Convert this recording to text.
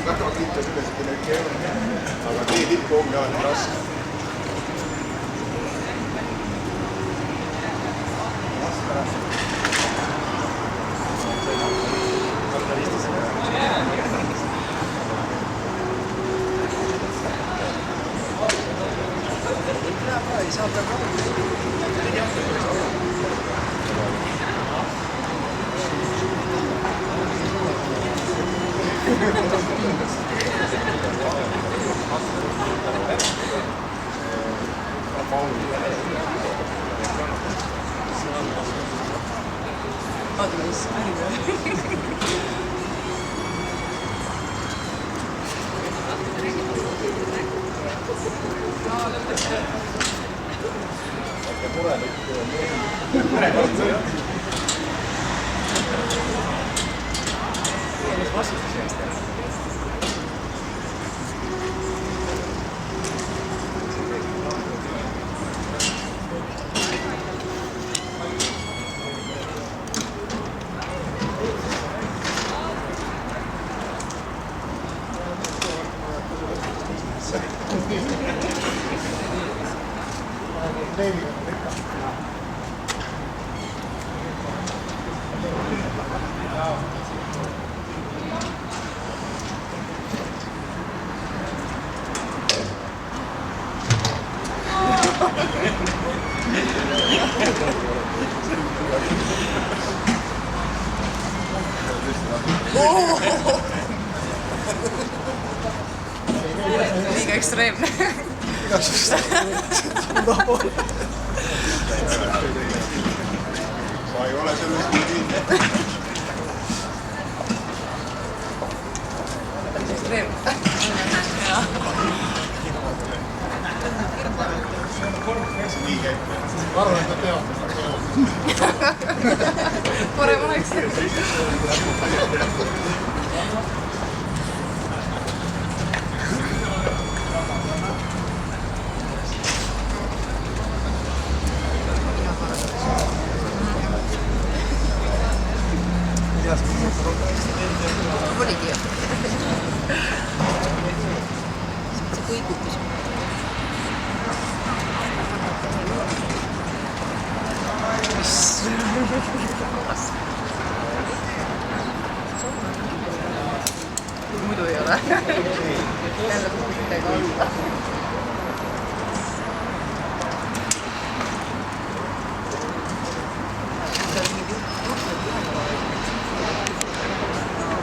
väga kiitos üles, et neil keeruline. Aga tee tippu ongi alati raske. Ei saa praegu Vaata, mis ärime. Liiga ekstreemne. Sa ei ole sellest nii kindel. Ekstreemne. Nii käib. Ma arvan, et ta teab. Parem oleks. Oligi ju. See kõigub mis. Muidu ei ole. Jälle midagi olla.